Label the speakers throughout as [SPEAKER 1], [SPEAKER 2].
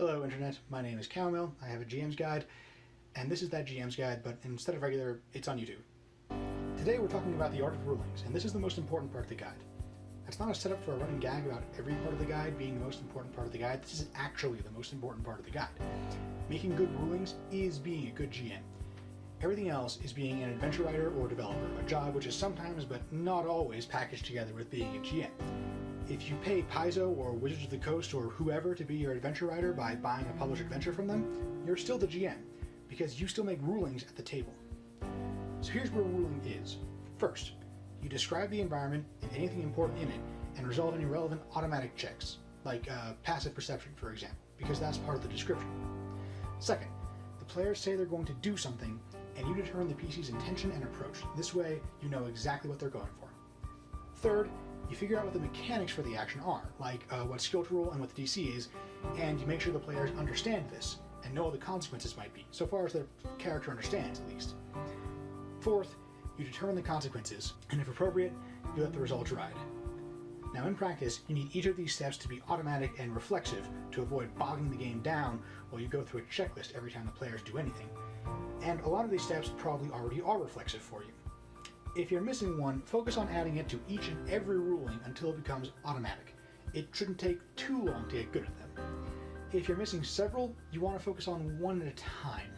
[SPEAKER 1] Hello Internet, my name is Cowmill, I have a GM's Guide, and this is that GM's Guide, but instead of regular, it's on YouTube. Today we're talking about the art of rulings, and this is the most important part of the guide. That's not a setup for a running gag about every part of the guide being the most important part of the guide. This is actually the most important part of the guide. Making good rulings is being a good GM. Everything else is being an adventure writer or developer, a job which is sometimes, but not always, packaged together with being a GM. If you pay Paizo or Wizards of the Coast or whoever to be your adventure writer by buying a published adventure from them, you're still the GM, because you still make rulings at the table. So here's where ruling is. First, you describe the environment and anything important in it, and resolve any relevant automatic checks, like passive perception, for example, because that's part of the description. Second, the players say they're going to do something, and you determine the PC's intention and approach. This way, you know exactly what they're going for. Third, you figure out what the mechanics for the action are, like what skill to roll and what the DC is, and you make sure the players understand this, and know what the consequences might be, so far as their character understands, at least. Fourth, you determine the consequences, and if appropriate, you let the results ride. Now in practice, you need each of these steps to be automatic and reflexive to avoid bogging the game down while you go through a checklist every time the players do anything. And a lot of these steps probably already are reflexive for you. If you're missing one, focus on adding it to each and every ruling until it becomes automatic. It shouldn't take too long to get good at them. If you're missing several, you want to focus on one at a time.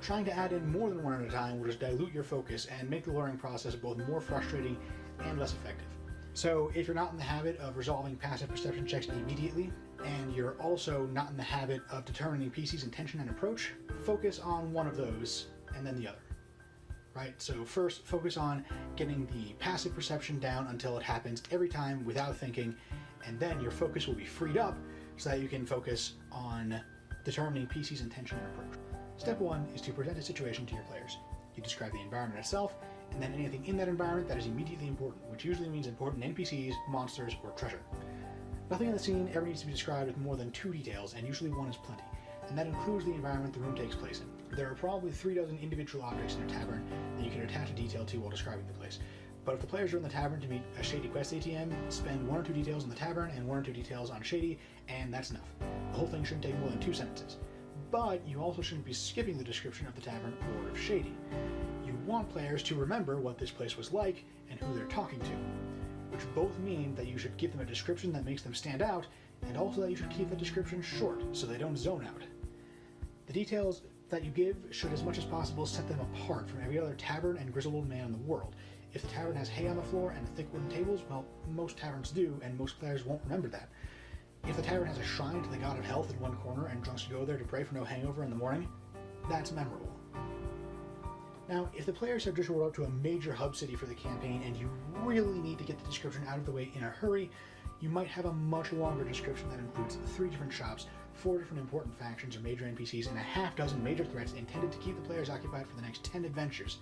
[SPEAKER 1] Trying to add in more than one at a time will just dilute your focus and make the learning process both more frustrating and less effective. So if you're not in the habit of resolving passive perception checks immediately, and you're also not in the habit of determining PC's intention and approach, focus on one of those and then the other. Right? So first, focus on getting the passive perception down until it happens every time without thinking, and then your focus will be freed up so that you can focus on determining PC's intention and approach. Step one is to present a situation to your players. You describe the environment itself, and then anything in that environment that is immediately important, which usually means important NPCs, monsters, or treasure. Nothing in the scene ever needs to be described with more than 2 details, and usually 1 is plenty, and that includes the environment the room takes place in. There are probably 3 dozen individual objects in a tavern that you can attach a detail to while describing the place. But if the players are in the tavern to meet a Shady Quest ATM, spend 1 or 2 details in the tavern and 1 or 2 details on Shady, and that's enough. The whole thing shouldn't take more than 2 sentences. But you also shouldn't be skipping the description of the tavern or of Shady. You want players to remember what this place was like and who they're talking to, which both mean that you should give them a description that makes them stand out, and also that you should keep the description short so they don't zone out. The details that you give should as much as possible set them apart from every other tavern and grizzled old man in the world. If the tavern has hay on the floor and thick wooden tables, well, most taverns do, and most players won't remember that. If the tavern has a shrine to the god of health in one corner and drunks go there to pray for no hangover in the morning, that's memorable. Now, if the players have just rolled up to a major hub city for the campaign and you really need to get the description out of the way in a hurry, you might have a much longer description that includes 3 different shops, 4 different important factions or major NPCs, and a half dozen major threats intended to keep the players occupied for the next 10 adventures.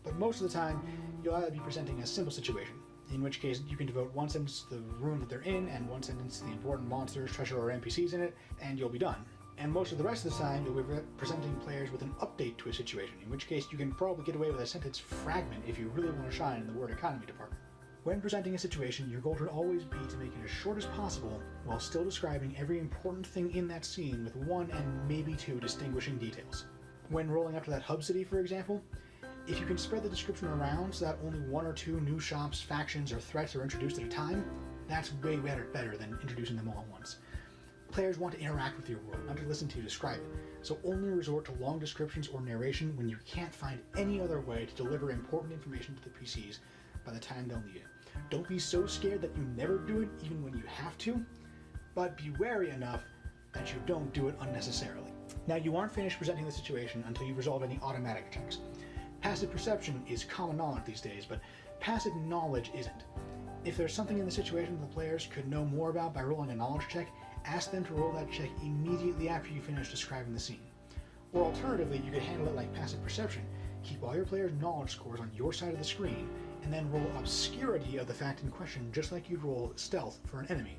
[SPEAKER 1] But most of the time, you'll either be presenting a simple situation, in which case you can devote 1 sentence to the room that they're in and 1 sentence to the important monsters, treasure, or NPCs in it, and you'll be done. And most of the rest of the time, you'll be presenting players with an update to a situation, in which case you can probably get away with a sentence fragment if you really want to shine in the word economy department. When presenting a situation, your goal should always be to make it as short as possible while still describing every important thing in that scene with 1 and maybe 2 distinguishing details. When rolling up to that hub city, for example, if you can spread the description around so that only 1 or 2 new shops, factions, or threats are introduced at a time, that's way better than introducing them all at once. Players want to interact with your world, not to listen to you describe it, so only resort to long descriptions or narration when you can't find any other way to deliver important information to the PCs by the time they'll need it. Don't be so scared that you never do it even when you have to, but be wary enough that you don't do it unnecessarily. Now, you aren't finished presenting the situation until you've resolved any automatic checks. Passive perception is common knowledge these days, but passive knowledge isn't. If there's something in the situation that the players could know more about by rolling a knowledge check, ask them to roll that check immediately after you finish describing the scene. Or alternatively, you could handle it like passive perception. Keep all your players' knowledge scores on your side of the screen, and then roll obscurity of the fact in question just like you'd roll stealth for an enemy.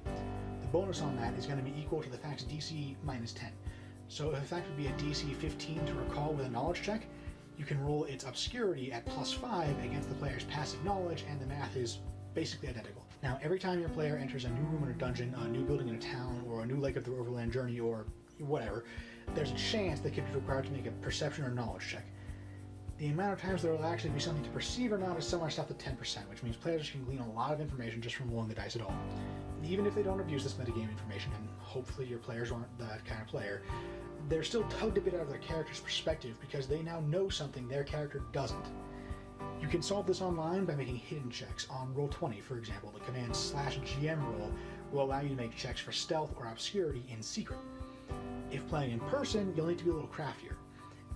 [SPEAKER 1] The bonus on that is going to be equal to the fact's DC minus 10. So if a fact would be a DC 15 to recall with a knowledge check, you can roll its obscurity at +5 against the player's passive knowledge, and the math is basically identical. Now, every time your player enters a new room in a dungeon, a new building in a town, or a new leg of their overland journey, or whatever, there's a chance they could be required to make a perception or knowledge check. The amount of times there will actually be something to perceive or not is somewhere south of 10%, which means players can glean a lot of information just from rolling the dice at all. Even if they don't abuse this metagame information, and hopefully your players aren't that kind of player, they're still tugged a bit out of their character's perspective because they now know something their character doesn't. You can solve this online by making hidden checks. On Roll20, for example, the command /GM roll will allow you to make checks for stealth or obscurity in secret. If playing in person, you'll need to be a little craftier.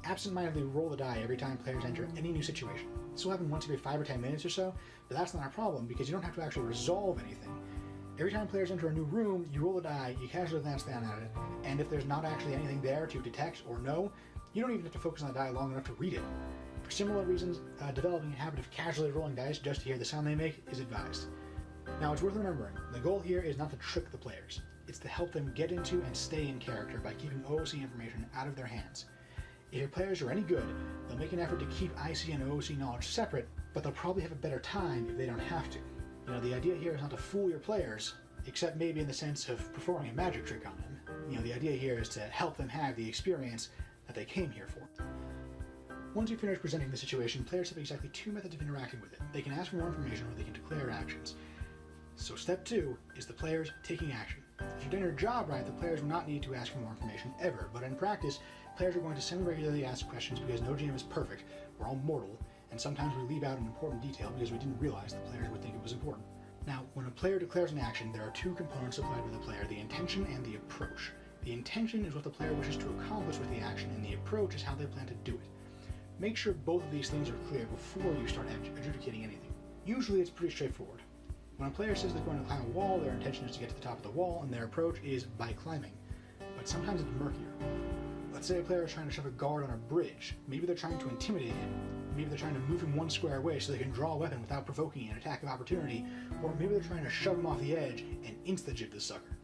[SPEAKER 1] Absent-mindedly roll the die every time players enter any new situation. This will happen once every 5 or 10 minutes or so, but that's not a problem because you don't have to actually resolve anything. Every time players enter a new room, you roll a die, you casually glance down at it, and if there's not actually anything there to detect or know, you don't even have to focus on the die long enough to read it. For similar reasons, developing a habit of casually rolling dice just to hear the sound they make is advised. Now, it's worth remembering, the goal here is not to trick the players. It's to help them get into and stay in character by keeping OOC information out of their hands. If your players are any good, they'll make an effort to keep IC and OOC knowledge separate, but they'll probably have a better time if they don't have to. You know, the idea here is not to fool your players, except maybe in the sense of performing a magic trick on them. You know, the idea here is to help them have the experience that they came here for. Once you finish presenting the situation, players have exactly 2 methods of interacting with it. They can ask for more information or they can declare actions. So step 2 is the players taking action. If you've done your job right, the players will not need to ask for more information ever, but in practice, players are going to semi-regularly ask questions because no GM is perfect, we're all mortal, and sometimes we leave out an important detail because we didn't realize the players would think it was important. Now, when a player declares an action, there are 2 components applied to the player, the intention and the approach. The intention is what the player wishes to accomplish with the action, and the approach is how they plan to do it. Make sure both of these things are clear before you start adjudicating anything. Usually it's pretty straightforward. When a player says they're going to climb a wall, their intention is to get to the top of the wall, and their approach is by climbing. But sometimes it's murkier. Let's say a player is trying to shove a guard on a bridge. Maybe they're trying to intimidate him. Maybe they're trying to move him 1 square away so they can draw a weapon without provoking an attack of opportunity, or maybe they're trying to shove him off the edge and insta-jib the sucker.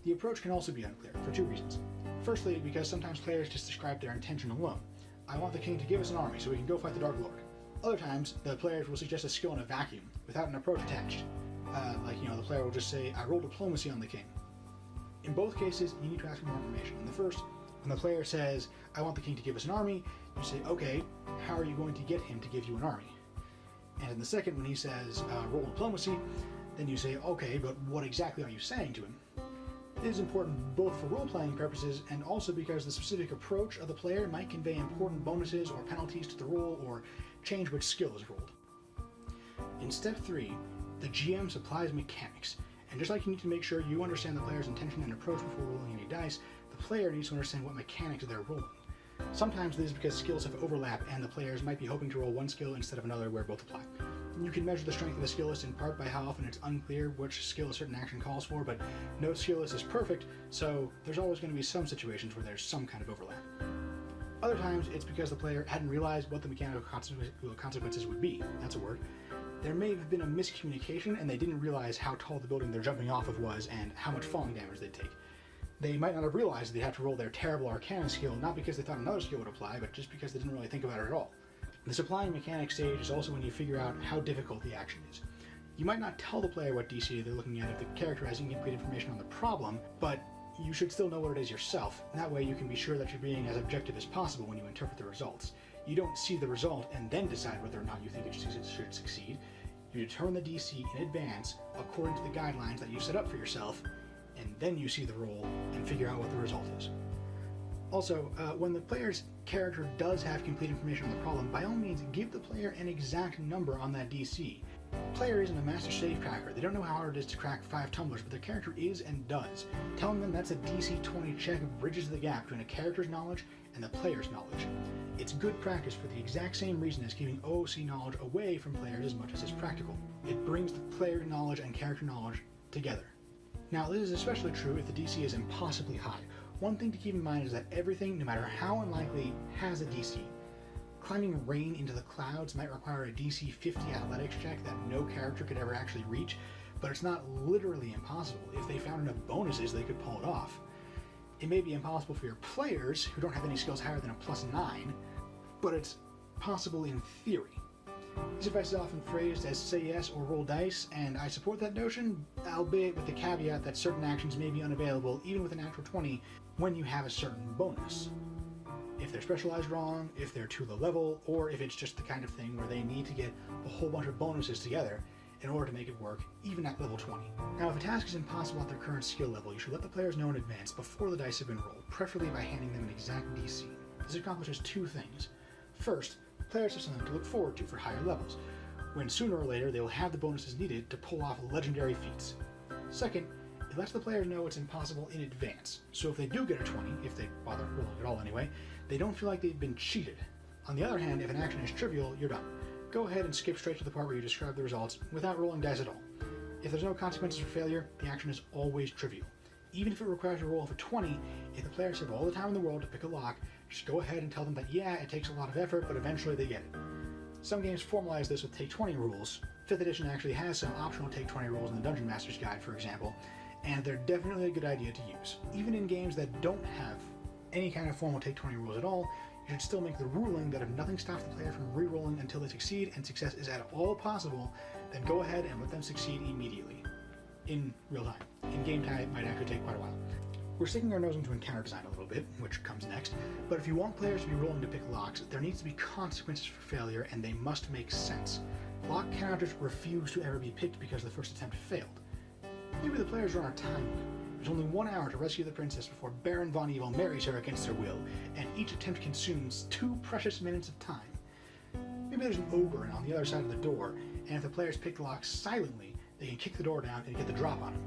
[SPEAKER 1] The approach can also be unclear, for 2 reasons. Firstly, because sometimes players just describe their intention alone. I want the king to give us an army so we can go fight the Dark Lord. Other times, the players will suggest a skill in a vacuum, without an approach attached. The player will just say, I roll diplomacy on the king. In both cases, you need to ask for more information. In the first, when the player says, I want the king to give us an army, you say, okay, how are you going to get him to give you an army? And in the second, when he says, roll diplomacy, then you say, okay, but what exactly are you saying to him? It is important both for role-playing purposes and also because the specific approach of the player might convey important bonuses or penalties to the roll or change which skill is rolled. In step 3, the GM supplies mechanics, and just like you need to make sure you understand the player's intention and approach before rolling any dice, the player needs to understand what mechanics they're rolling. Sometimes this is because skills have overlap and the players might be hoping to roll one skill instead of another where both apply. You can measure the strength of a skill list in part by how often it's unclear which skill a certain action calls for, but no skill list is perfect, so there's always going to be some situations where there's some kind of overlap. Other times, it's because the player hadn't realized what the mechanical consequences would be. That's a word. There may have been a miscommunication and they didn't realize how tall the building they're jumping off of was and how much falling damage they'd take. They might not have realized they'd have to roll their terrible Arcana skill, not because they thought another skill would apply, but just because they didn't really think about it at all. The supplying mechanics stage is also when you figure out how difficult the action is. You might not tell the player what DC they're looking at if the character has incomplete information on the problem, but you should still know what it is yourself, and that way you can be sure that you're being as objective as possible when you interpret the results. You don't see the result and then decide whether or not you think it should succeed. You determine the DC in advance according to the guidelines that you set up for yourself, and then you see the roll and figure out what the result is. Also, when the player's character does have complete information on the problem, by all means give the player an exact number on that DC. The player isn't a master safe cracker. They don't know how hard it is to crack 5 tumblers, but their character is and does. Telling them that's a DC 20 check bridges the gap between a character's knowledge and the player's knowledge. It's good practice for the exact same reason as keeping OOC knowledge away from players as much as is practical. It brings the player knowledge and character knowledge together. Now, this is especially true if the DC is impossibly high. One thing to keep in mind is that everything, no matter how unlikely, has a DC. Climbing rain into the clouds might require a DC 50 athletics check that no character could ever actually reach, but it's not literally impossible. If they found enough bonuses, they could pull it off. It may be impossible for your players, who don't have any skills higher than a +9, but it's possible in theory. This advice is often phrased as say yes or roll dice, and I support that notion, albeit with the caveat that certain actions may be unavailable even with a natural 20 when you have a certain bonus. If they're specialized wrong, if they're too low level, or if it's just the kind of thing where they need to get a whole bunch of bonuses together in order to make it work, even at level 20. Now, if a task is impossible at their current skill level, you should let the players know in advance before the dice have been rolled, preferably by handing them an exact DC. This accomplishes two things. First, players have something to look forward to for higher levels, when sooner or later they will have the bonuses needed to pull off legendary feats. Second, it lets the players know it's impossible in advance, so if they do get a 20, if they bother rolling at all anyway, they don't feel like they've been cheated. On the other hand, if an action is trivial, you're done. Go ahead and skip straight to the part where you describe the results without rolling dice at all. If there's no consequences for failure, the action is always trivial. Even if it requires a roll of a 20, if the players have all the time in the world to pick a lock, just go ahead and tell them that yeah, it takes a lot of effort, but eventually they get it. Some games formalize this with Take 20 rules. 5th edition actually has some optional Take 20 rules in the Dungeon Master's Guide, for example, and they're definitely a good idea to use. Even in games that don't have any kind of formal Take 20 rules at all, you should still make the ruling that if nothing stops the player from re-rolling until they succeed and success is at all possible, then go ahead and let them succeed immediately. In real time. In game time, it might actually take quite a while. We're sticking our nose into encounter design a little bit, which comes next, but if you want players to be rolling to pick locks, there needs to be consequences for failure, and they must make sense. Lock counters refuse to ever be picked because the first attempt failed. Maybe the players are on a time limit. There's only 1 hour to rescue the princess before Baron Von Evil marries her against her will, and each attempt consumes 2 precious minutes of time. Maybe there's an ogre on the other side of the door, and if the players pick the lock silently, they can kick the door down and get the drop on him.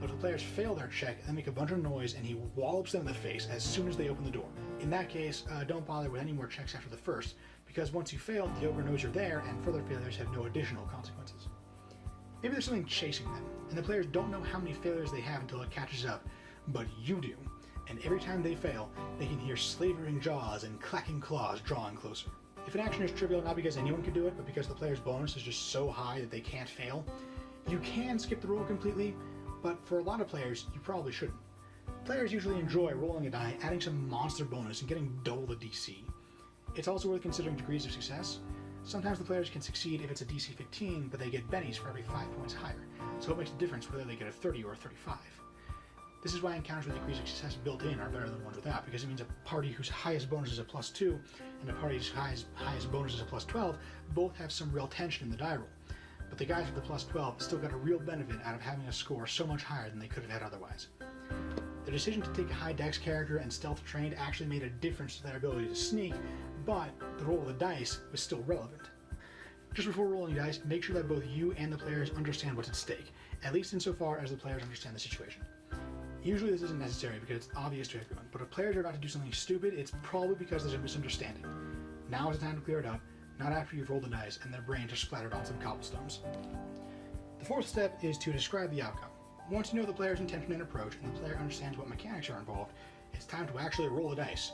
[SPEAKER 1] But if the players fail their check, they make a bunch of noise and he wallops them in the face as soon as they open the door. In that case, don't bother with any more checks after the first, because once you fail, the ogre knows you're there and further failures have no additional consequences. Maybe there's something chasing them, and the players don't know how many failures they have until it catches up, but you do. And every time they fail, they can hear slavering jaws and clacking claws drawing closer. If an action is trivial not because anyone can do it, but because the player's bonus is just so high that they can't fail, you can skip the roll completely, but for a lot of players, you probably shouldn't. Players usually enjoy rolling a die, adding some monster bonus, and getting double the DC. It's also worth considering degrees of success. Sometimes the players can succeed if it's a DC 15, but they get bennies for every 5 points higher, so it makes a difference whether they get a 30 or a 35. This is why encounters with degrees of success built in are better than ones without, because it means a party whose highest bonus is a +2 and a party whose highest bonus is a +12 both have some real tension in the die roll. But the guys with the +12 still got a real benefit out of having a score so much higher than they could have had otherwise. The decision to take a high dex character and stealth trained actually made a difference to their ability to sneak, but the roll of the dice was still relevant. Just before rolling dice, make sure that both you and the players understand what's at stake, at least insofar as the players understand the situation. Usually this isn't necessary because it's obvious to everyone, but if players are about to do something stupid, it's probably because there's a misunderstanding. Now is the time to clear it up, not after you've rolled the dice and their brains are splattered on some cobblestones. The 4th step is to describe the outcome. Once you know the player's intention and approach, and the player understands what mechanics are involved, it's time to actually roll the dice.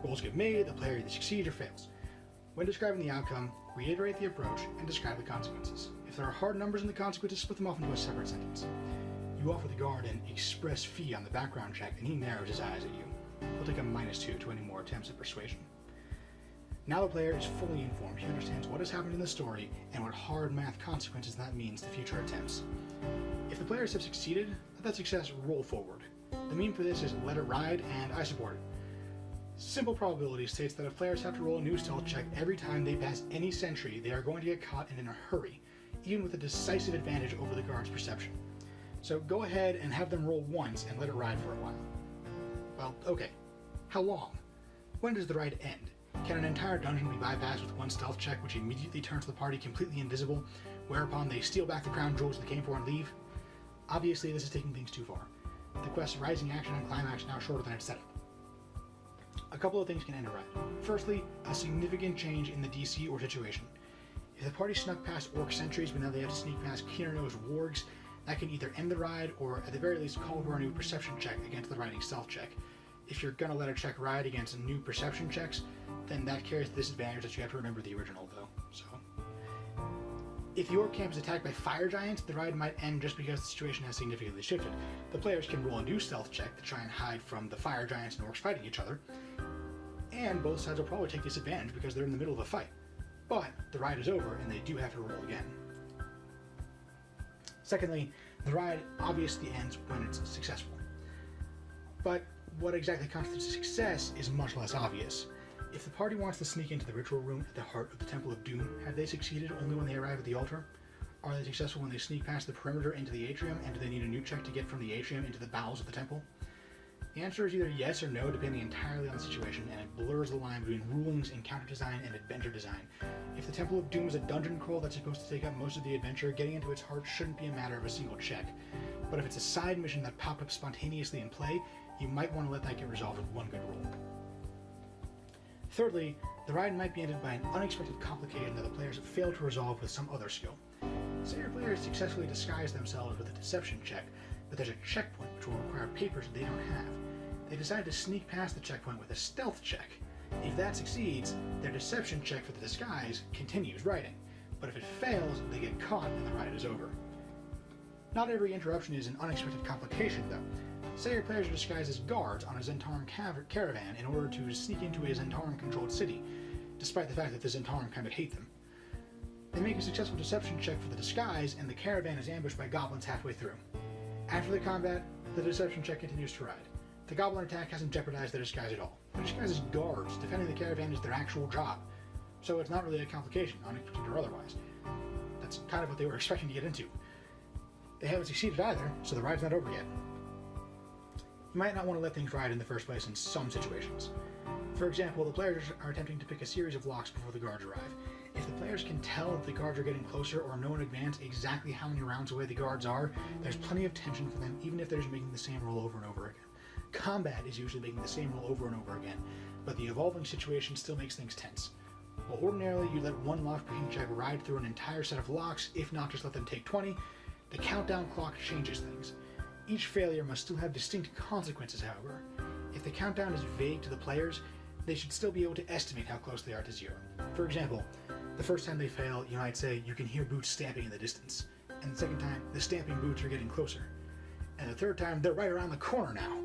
[SPEAKER 1] Rolls get made, the player either succeeds or fails. When describing the outcome, reiterate the approach and describe the consequences. If there are hard numbers in the consequences, split them off into a separate sentence. You offer the guard an express fee on the background check, and he narrows his eyes at you. He'll take a -2 to any more attempts at persuasion. Now the player is fully informed. He understands what has happened in the story and what hard math consequences that means to future attempts. If the players have succeeded, let that success roll forward. The meme for this is let it ride, and I support it. Simple probability states that if players have to roll a new stealth check every time they pass any sentry, they are going to get caught and in a hurry, even with a decisive advantage over the guard's perception. So go ahead and have them roll once and let it ride for a while. Well, okay. How long? When does the ride end? Can an entire dungeon be bypassed with one stealth check which immediately turns the party completely invisible, whereupon they steal back the crown jewels they came for and leave? Obviously, this is taking things too far. The quest's rising action and climax are now shorter than its setup. A couple of things can end a ride. Firstly, a significant change in the DC or situation. If the party snuck past orc sentries but now they have to sneak past keener-nosed wargs, that can either end the ride or at the very least call for a new perception check against the riding stealth check. If you're gonna let a check ride against new perception checks, then that carries the disadvantage that you have to remember the original though. So, if your camp is attacked by fire giants, the ride might end just because the situation has significantly shifted. The players can roll a new stealth check to try and hide from the fire giants and orcs fighting each other, and both sides will probably take disadvantage because they're in the middle of a fight. but the ride is over and they do have to roll again. Secondly, the ride obviously ends when it's successful. But what exactly constitutes success is much less obvious. If the party wants to sneak into the ritual room at the heart of the Temple of Doom, have they succeeded only when they arrive at the altar? Are they successful when they sneak past the perimeter into the atrium, and do they need a new check to get from the atrium into the bowels of the temple? The answer is either yes or no, depending entirely on the situation, and it blurs the line between rulings, encounter design, and adventure design. If the Temple of Doom is a dungeon crawl that's supposed to take up most of the adventure, getting into its heart shouldn't be a matter of a single check. But if it's a side mission that popped up spontaneously in play, you might want to let that get resolved with one good roll. Thirdly, the ride might be ended by an unexpected complication that the players have failed to resolve with some other skill. Say your players successfully disguise themselves with a deception check, but there's a checkpoint which will require papers they don't have. They decide to sneak past the checkpoint with a stealth check. If that succeeds, their deception check for the disguise continues writing, but if it fails, they get caught and the ride is over. Not every interruption is an unexpected complication, though. Say your players are disguised as guards on a Zentarum caravan in order to sneak into a Zentarum-controlled city, despite the fact that the Zentarum kind of hate them. They make a successful deception check for the disguise, and the caravan is ambushed by goblins halfway through. After the combat, the deception check continues to ride. The goblin attack hasn't jeopardized their disguise at all. They're disguised as guards. Defending the caravan is their actual job, so it's not really a complication, unexpected or otherwise. That's kind of what they were expecting to get into. They haven't succeeded either, so the ride's not over yet. You might not want to let things ride in the first place in some situations. For example, the players are attempting to pick a series of locks before the guards arrive. If the players can tell that the guards are getting closer or know in advance exactly how many rounds away the guards are, there's plenty of tension for them, even if they're just making the same roll over and over again. Combat is usually making the same roll over and over again, but the evolving situation still makes things tense. While ordinarily you let one lock picking check ride through an entire set of locks, if not just let them take 20, the countdown clock changes things. Each failure must still have distinct consequences, however. If the countdown is vague to the players, they should still be able to estimate how close they are to zero. For example, the first time they fail, you might say you can hear boots stamping in the distance. And the second time, the stamping boots are getting closer. And the third time, they're right around the corner now.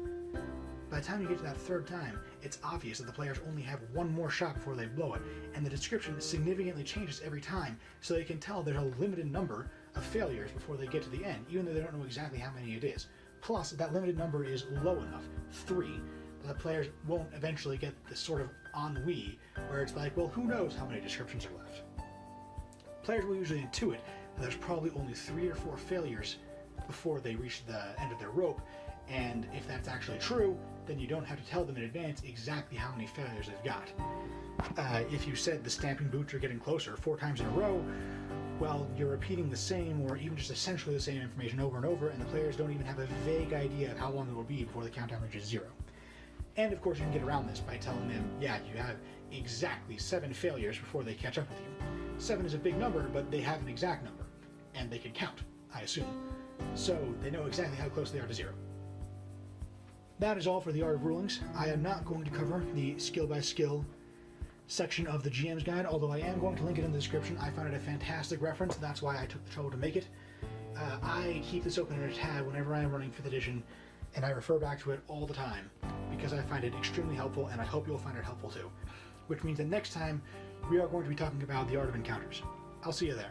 [SPEAKER 1] By the time you get to that third time, it's obvious that the players only have one more shot before they blow it, and the description significantly changes every time, so they can tell there's a limited number of failures before they get to the end, even though they don't know exactly how many it is. Plus, that limited number is low enough, 3, that the players won't eventually get this sort of ennui, where it's like, well, who knows how many descriptions are left. Players will usually intuit that there's probably only 3 or 4 failures before they reach the end of their rope, and if that's actually true, then you don't have to tell them in advance exactly how many failures they've got. If you said the stamping boots are getting closer 4 times in a row, well, you're repeating the same or even just essentially the same information over and over, and the players don't even have a vague idea of how long it will be before the countdown reaches 0. And of course you can get around this by telling them, yeah, you have exactly 7 failures before they catch up with you. 7 is a big number, but they have an exact number, and they can count, I assume. So they know exactly how close they are to 0. That is all for the Art of Rulings. I am not going to cover the skill-by-skill section of the GM's Guide, although I am going to link it in the description. I found it a fantastic reference, that's why I took the trouble to make it. I keep this open in a tab whenever I am running 5th edition, and I refer back to it all the time, because I find it extremely helpful, and I hope you'll find it helpful too. Which means that next time, we are going to be talking about the Art of Encounters. I'll see you there.